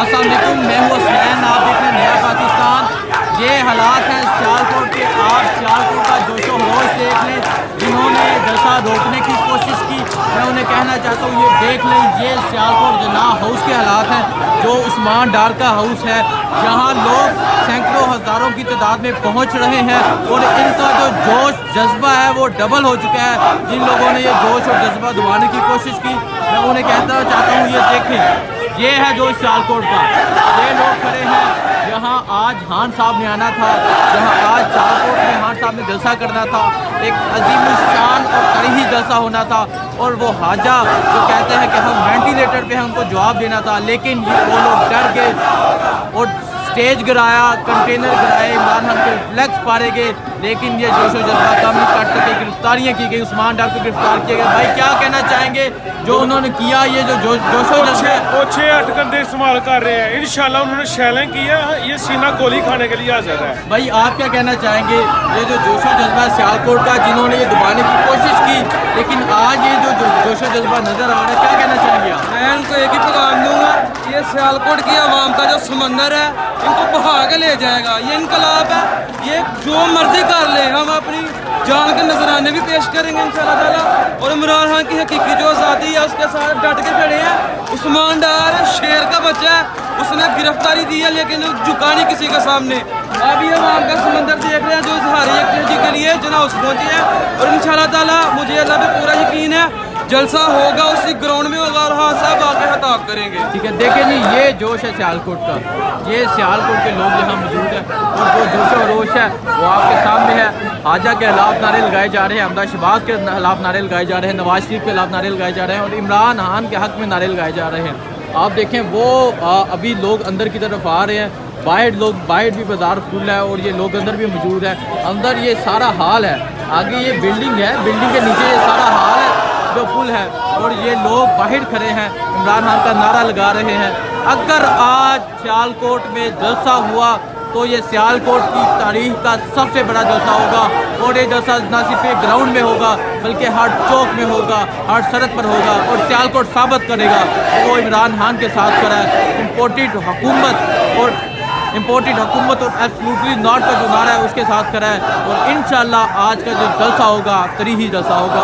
अस्सलाम वालेकुम, मैं हूँ हुसैन, आप देख रहे हैं नया पाकिस्तान। ये हालात हैं सियालकोट के। आप सियालकोट का जोशो खरोश देख लें। जिन्होंने जलसा रोकने की कोशिश की, मैं उन्हें कहना चाहता हूँ ये देख लें, ये सियालकोट जना हाउस के हालात हैं, जो उस्मान डार का हाउस है। यहाँ लोग सैकड़ों हज़ारों की तादाद में पहुँच रहे हैं और इनका जो जोश जज्बा है वो डबल हो चुका है। जिन लोगों ने ये जोश और जज्बा दबाने की कोशिश की, मैं उन्हें कहना चाहता हूँ ये देखें, ये है जो सियालकोट का। ये लोग खड़े हैं जहाँ आज खान साहब ने आना था, जहाँ आज सियालकोट में खान साहब ने जलसा करना था, एक अजीमुशान और तरीही जलसा होना था। और वो हाजा जो कहते हैं कि हम वेंटिलेटर पे हैं, उनको जवाब देना था, लेकिन वो लोग डर गए और स्टेज गिराया, कंटेनर गिराए, इमरान खान के फ्लैक्स पारे गए, लेकिन ये जोशो जज्बा कम नहीं कर सके। गिरफ्तारियाँ की गई, उस्मान डार को गिरफ्तार किया गया। भाई क्या कहना चाहेंगे जो उन्होंने किया, ये जो जोशो जज्बा ओछे अटकन इस्तेमाल कर रहे हैं, इंशाल्लाह उन्होंने शैलें किया, ये सीना गोली खाने के लिए हाजिर है। भाई आप क्या कहना चाहेंगे, ये जो जोशो जज्बा सियालकोट का, जिन्होंने ये दबाने की कोशिश की, लेकिन आज ये जो जोशो जज्बा नजर आ रहा है, क्या कहना चाहेंगे आप? मैं उनको एक ही पैगाम दूंगा, ये सियालकोट की आवाम का जो समंदर है, इनको बहा के ले जाएगा। ये इनकलाब है, ये जो मर्जी कर ले, हम अपनी जान के नजराने भी पेश करेंगे इंशाल्लाह ताला। और इमरान खान की हकीकी जो आज़ादी है उसके साथ डट के खड़े हैं। उस्मान डार शेर का बच्चा है, उसने गिरफ्तारी दी है लेकिन झुका नहीं किसी के सामने। अब ये आवाम का समंदर देख रहे हैं जो इजहार यकजहती के लिए जना उस पहुंचे हैं। और इंशाल्लाह ताला मुझे अल्लाह पे पूरा यकीन है, जलसा होगा उसी ग्राउंड में होगा और हाँ साहब आके खिताब करेंगे। ठीक है, देखें जी, ये जोश है सियालकोट का, ये सियालकोट के लोग यहाँ मौजूद हैं और जो जोशो रोश है वो आपके सामने है। हाजा के खिलाफ नारे लगाए जा रहे हैं, हमदा शहबाज के खिलाफ नारे लगाए जा रहे हैं, नवाज शरीफ के खिलाफ नारे लगाए जा रहे हैं और इमरान खान के हक में नारे लगाए जा रहे हैं। आप देखें वो अभी लोग अंदर की तरफ आ रहे हैं, बाहर भी बाजार फुल है और ये लोग अंदर भी मौजूद है। अंदर ये सारा हाल है, आगे ये बिल्डिंग है, बिल्डिंग के नीचे ये सारा हाल है जो फुल है और ये लोग बाहर खड़े हैं, इमरान खान का नारा लगा रहे हैं। अगर आज सियालकोट में जलसा हुआ तो ये सियालकोट की तारीख का सबसे बड़ा जलसा होगा और ये जलसा न सिर्फ एक ग्राउंड में होगा बल्कि हर चौक में होगा, हर सड़क पर होगा और सियालकोट साबित करेगा कि वो इमरान खान के साथ खड़ा है। इम्पोर्टेड हुकूमत और एब्सोल्युटली नॉट का जो नारा है उसके साथ खड़ा है और इंशाल्लाह आज का जो जलसा होगा तरीही जलसा होगा।